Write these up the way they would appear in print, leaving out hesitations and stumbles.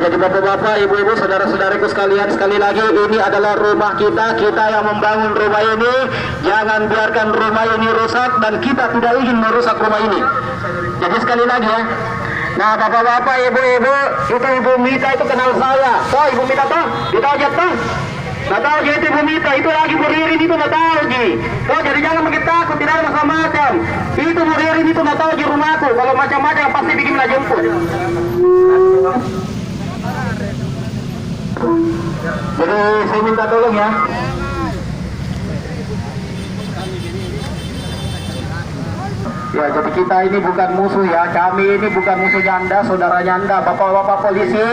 jadi bapak-bapak, ibu-ibu, saudara-saudariku sekalian, sekali lagi ini adalah rumah kita. Kita yang membangun rumah ini, jangan biarkan rumah ini rusak, dan kita tidak ingin merusak rumah ini. Jadi sekali lagi ya. Nah bapak-bapak, ibu-ibu, itu Ibu Mita itu kenal saya. Toh Ibu Mita toh, kita aja toh. Nggak tahu itu Ibu Mita, itu lagi Bu Ririn itu nggak tahu Ji. Toh jadi jangan begitu takut, tidak ada macam-macam. Itu Bu Ririn itu nggak tahu di rumahku. Kalau macam-macam pasti bikin jemput. Jadi saya minta tolong ya. Ya, jadi kita ini bukan musuh ya. Kami ini bukan musuhnya Anda, saudaranya Anda. Bapak-bapak polisi,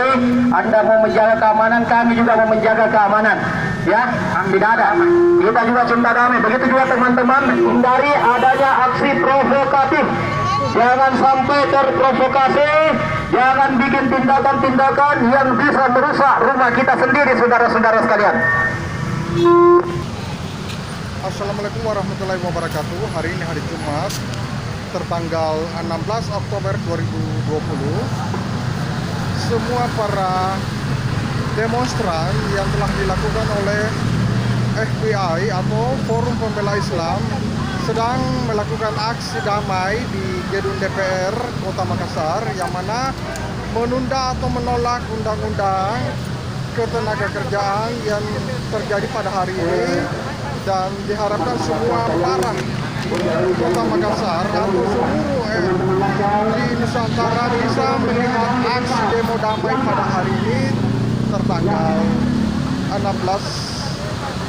Anda mau menjaga keamanan, kami juga mau menjaga keamanan. Ya, tidak ada. Kita juga cinta damai. Begitu juga teman-teman, hindari adanya aksi provokatif. Jangan sampai terprovokasi. Jangan bikin tindakan-tindakan yang bisa merusak rumah kita sendiri, saudara-saudara sekalian. Assalamualaikum warahmatullahi wabarakatuh. Hari ini hari Jumat, tertanggal 16 Oktober 2020. Semua para demonstran yang telah dilakukan oleh FBI atau Forum Pembela Islam sedang melakukan aksi damai di gedung DPR Kota Makassar, yang mana menunda atau menolak undang-undang ketenagakerjaan yang terjadi pada hari ini, dan diharapkan semua para Kota Makassar atau seluruh di Nusantara bisa melihat aksi demo damai pada hari ini tertanggal 16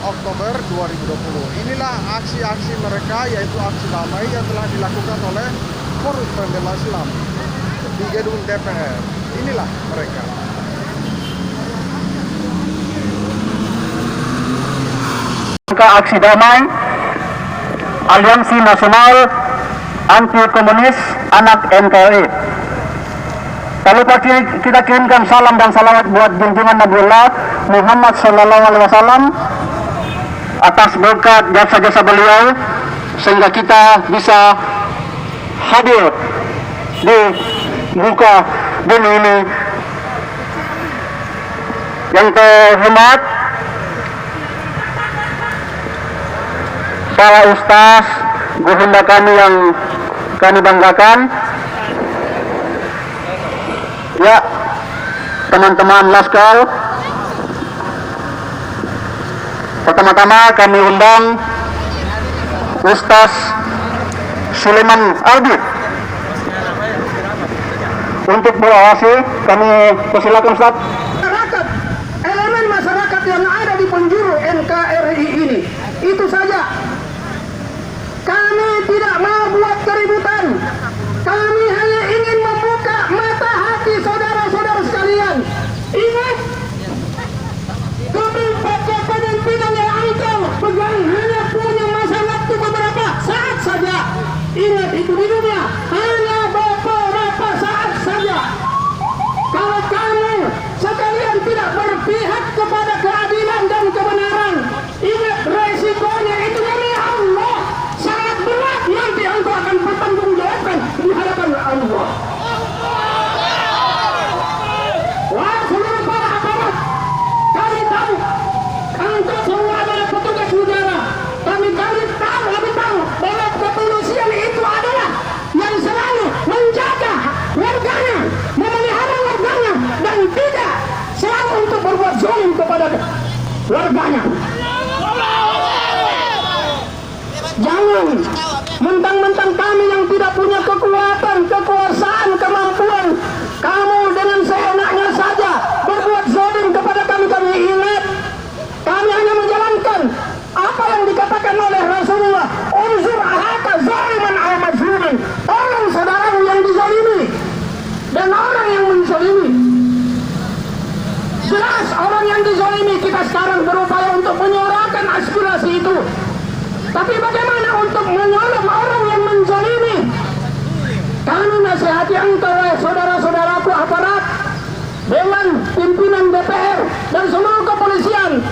Oktober 2020. Inilah aksi-aksi mereka, yaitu aksi damai yang telah dilakukan oleh Forum Pembela Islam di gedung DPR. Inilah mereka. Aksi damai Aliansi Nasional Anti Komunis Anak NKRI. Tak lupa kita kirimkan salam dan salawat buat junjungan Nabiullah Muhammad SAW atas berkat jasa-jasa beliau, sehingga kita bisa hadir di muka bumi ini. Yang terhormat para ustaz, gurunda kami yang kami banggakan, ya, teman-teman Laskar. Pertama-tama kami undang Ustaz Sulaiman Albi untuk berawasi. Kami persilakan Ustaz. Masyarakat, elemen masyarakat yang ada di penjuru NKRI ini, itu saja. Kami tidak mau buat keributan. Kami hanya ingin membuka mata hati saudara-saudara sekalian. Ingat, kepemimpinan yang engkau pegang hanya punya masa waktu beberapa saat saja. Ingat, itu di dunia hanya beberapa saat saja. Kalau kamu sekalian tidak berpihak kepada keadilan dan kebenaran, ingat resikonya itu dari Allah. Sangat berat, nanti engkau akan bertanggungjawabkan di hadapan Allah. Wah, seluruh para aparat, kami tahu engkau semua adalah petugas negara. Kami tahu bahwa kepolisian itu adalah yang selalu menjaga warganya, memelihara warganya, dan tidak selalu untuk berbuat zalim kepada warganya. Jangan mentang-mentang kami yang tidak punya kekuatan, kekuasaan, kemampuan, kamu dengan seenaknya saja berbuat zalim kepada kami. Kami ingat, kami hanya menjalankan apa yang dikatakan oleh Rasulullah, unzur ahaka zaliman aw mazluman. Tolong saudaramu yang dizalimi dan orang yang menzalimi. Jelas orang yang dizalimi, kita sekarang berupaya untuk menyuarakan aspirasi itu. Tapi bagaimana untuk menolong orang yang menzalimi? Kami nasihati engkau, saudara-saudaraku aparat, dengan pimpinan DPR dan seluruh kepolisian,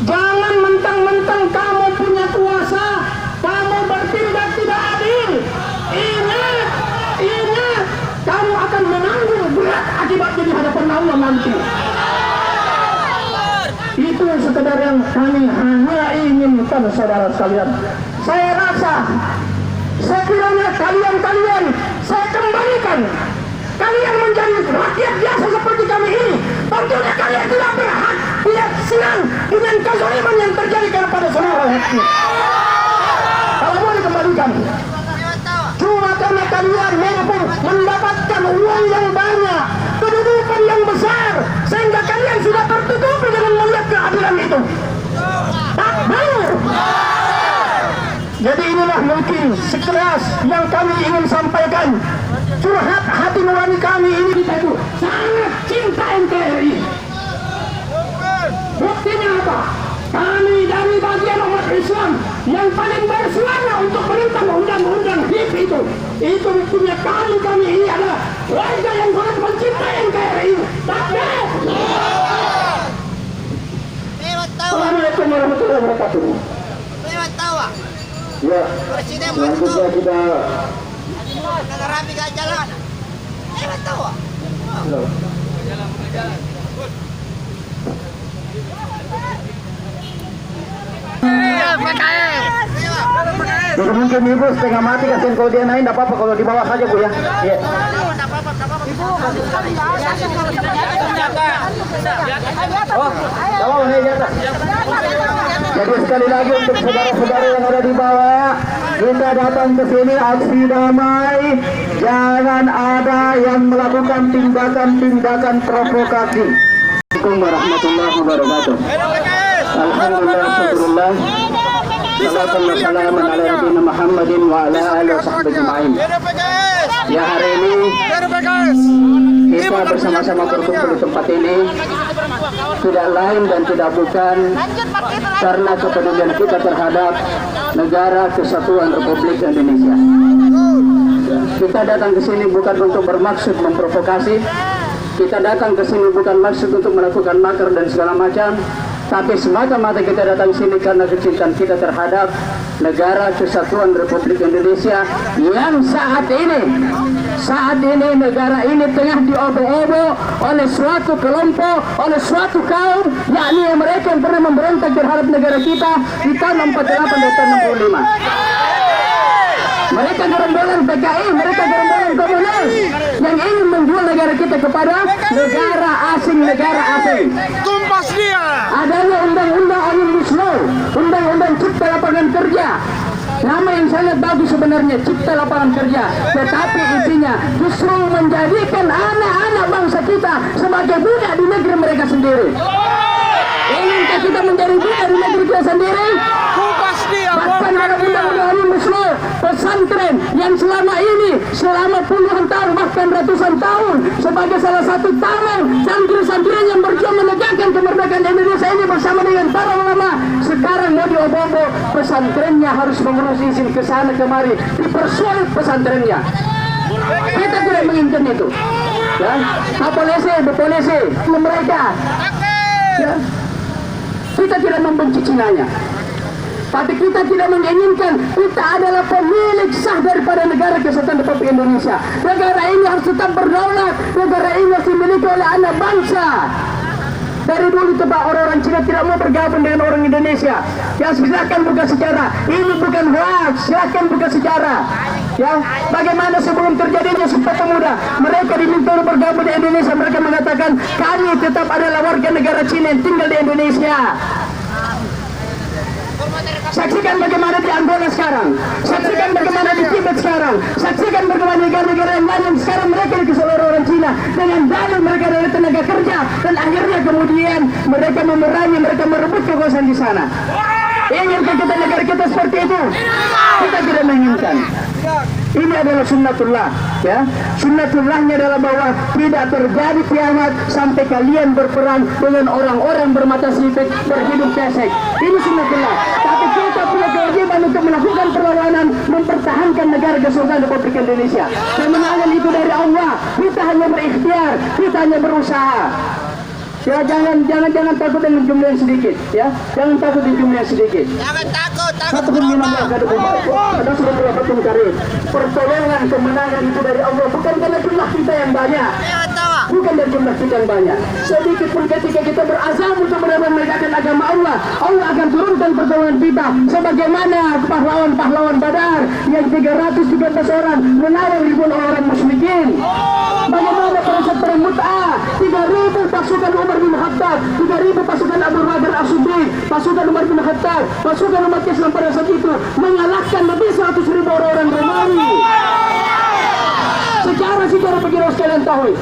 jangan mentang-mentang kamu punya kuasa, kamu bertindak tidak adil. Ingat, kamu akan menanggung berat akibatnya di hadapan karena Allah nanti. Itu sekedar yang kami hanya inginkan, saudara sekalian. Saya rasa sekiranya kalian saya kembalikan kalian menjadi rakyat biasa seperti kami ini, tentunya kalian tidak berhak, tidak senang dengan kezaliman yang terjadi kepada saudara hati. Kalau mau dikembalikan, cuma karena kalian mampu mendapatkan uang yang banyak, kedudukan yang besar, sehingga kalian sudah tertutupi dengan melihat keadilan itu. Tak mau. Jadi inilah mungkin sekeras yang kami ingin sampaikan. Curhat hati nurani kami ini, kita itu sangat cinta NKRI. Buktinya apa? Kami dari bagian umat Islam yang paling bersuara untuk menentang undang-undang HIP itu buktinya kami ini adalah warga yang sangat mencintai NKRI. Takbir! Assalamualaikum warahmatullahi wabarakatuh. Ya, selanjutnya kita rapi gak jalan. Tahu. Jadi mungkin ibu setengah mati kasihan kalau dia naik, tidak apa-apa kalau di bawah saja bu ya. Iya. Oh, kalau naik di atas. Jadi sekali lagi untuk saudara-saudara yang ada di bawah, kita datang ke sini aksi damai. Jangan ada yang melakukan tindakan-tindakan provokasi. Assalamualaikum warahmatullahi wabarakatuh. Alhamdulillah, syukurullah. Salatu wassalamu ala nabiyina Muhammadin wa ala alihi washabbihi ajma'in. Ya, hari ini kita bersama-sama berkumpul di tempat ini tidak lain dan tidak bukan karena kepedulian kita terhadap negara kesatuan Republik Indonesia. Kita datang ke sini bukan untuk bermaksud memprovokasi. Kita datang ke sini bukan maksud untuk melakukan makar dan segala macam, tapi semata-mata kita datang sini karena kecintaan kita terhadap negara kesatuan Republik Indonesia yang saat ini negara ini tengah diobo-obo oleh suatu kelompok, oleh suatu kaum, yakni mereka yang pernah memberontak terhadap negara kita di tahun 48 dan tahun 65. Mereka gerombolan PKI, mereka gerombolan komunis yang ingin menjual negara kita kepada negara asing. Tumpas dia. Adanya undang-undang Omnibus Law, undang-undang cipta lapangan kerja. Nama yang sangat bagus sebenarnya, cipta lapangan kerja. Tetapi isinya justru menjadikan anak-anak bangsa kita sebagai budak di negeri mereka sendiri. Inginkah kita menjadi budak di negeri kita sendiri? Tumpas dia. Bahkan dalam undang-undang Omnibus Law, pesantren yang selama puluhan tahun bahkan ratusan tahun sebagai salah satu tameng santri-santrinya yang berjuang menegakkan kemerdekaan Indonesia ini bersama dengan para ulama, sekarang mau diobo-obo pesantrennya harus mengurus izin ke sana kemari, dipersulit pesantrennya. Kita tidak menginginkan itu. Ya, polisi mereka. Ya. Kita tidak membenci Cinanya. Tapi kita tidak menginginkan kita adalah pemilik sah daripada negara kesatuan Republik Indonesia. Negara ini harus tetap berdaulat. Negara ini harus dimiliki oleh anak bangsa. Dari dulu coba orang-orang Cina tidak mau bergabung dengan orang Indonesia. Ya, silakan buka sejarah. Ini bukan hoax, silakan buka sejarah. Ya, bagaimana sebelum terjadinya Sumpah Pemuda, mereka diminta untuk bergabung di Indonesia. Mereka mengatakan kami tetap adalah warga negara Cina yang tinggal di Indonesia. Saksikan bagaimana di Angola sekarang, saksikan bagaimana di Tibet sekarang, saksikan bagaimana negara-negara yang lain sekarang mereka dikelola orang Cina dengan dalil mereka dari tenaga kerja, dan akhirnya kemudian mereka memerangi, mereka merebut kekuasaan di sana. Inginkah kita negara kita seperti itu? Kita tidak menginginkan. Ini adalah sunnatullah, ya. Sunnatullahnya adalah bahwa tidak terjadi kiamat sampai kalian berperang dengan orang-orang bermata sipit, berhidung pesek. Ini sunnatullah. Tapi kita punya kewajiban untuk melakukan perlawanan, mempertahankan negara kesatuan Republik Indonesia. Kemenangan itu dari Allah. Kita hanya berikhtiar, kita hanya berusaha. Ya, jangan takut dengan jumlah yang sedikit, ya. Jangan takut dengan jumlah yang sedikit. Jangan takut Ada sudah berapa kali. Pertolongan kemenangan itu dari Allah, bukan karena jumlah kita yang banyak. bukan dari jumlah kita yang banyak. Sedikit pun ketika kita berazam untuk benar-benar menegakkan agama Allah, Allah akan turunkan pertolongan kita. Sebagaimana pahlawan-pahlawan Badar yang 313 orang menawan ribuan orang musyrikin. Bagaimana pada saat perang Mut'ah, 3.000 pasukan Umar bin Khattab, 3.000 pasukan Abu Bakar As-Siddiq, pasukan Umar bin Khattab, pasukan umat Islam pada saat itu mengalahkan lebih 100.000 orang Romawi. Secara pikiran sekalian tahu,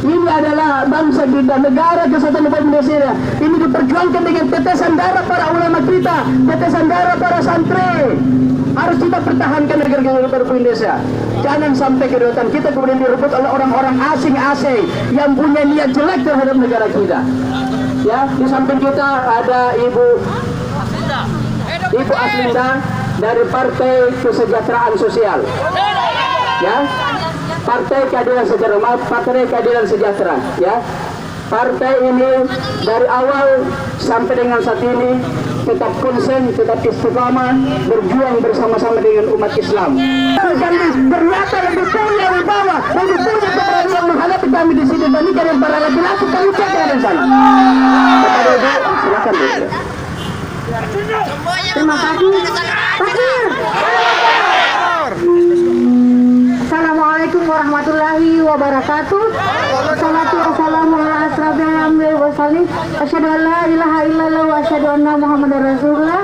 ini adalah bangsa kita, negara kesatuan Republik Indonesia. Ini diperjuangkan dengan tetesan darah para ulama kita, tetesan darah para santri. Harus kita pertahankan negara Republik Indonesia. Jangan sampai kedaulatan kita kemudian direbut oleh orang-orang asing-asing yang punya niat jelek terhadap negara kita. Ya, di samping kita ada Ibu Aslinda dari Partai Kesejahteraan Sosial. Ya, Partai Keadilan Sejahtera, Partai Keadilan Sejahtera. Ya, partai ini dari awal sampai dengan saat ini tetap konsen, tetap istiqamah, berjuang bersama-sama dengan umat Islam. Ternyata lebih punya wibawa, lebih punya keberanian menghadapi kami di sini dibandingkan dengan para laki-laki kami cek ada di sana. Kepada Ibu, silakan Bu. Terima kasih. Assalamualaikum warahmatullahi wabarakatuh. Assalamualaikum warahmatullahi wabarakatuh. Asyhadu an la ilaha illallah wa asyhadu anna Muhammadar Rasulullah.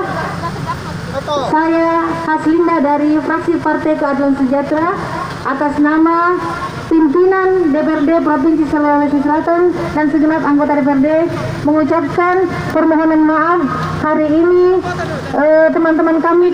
Saya Haslinda dari fraksi Partai Keadilan Sejahtera atas nama pimpinan DPRD Provinsi Sulawesi Selatan dan segenap anggota DPRD mengucapkan permohonan maaf hari ini teman-teman kami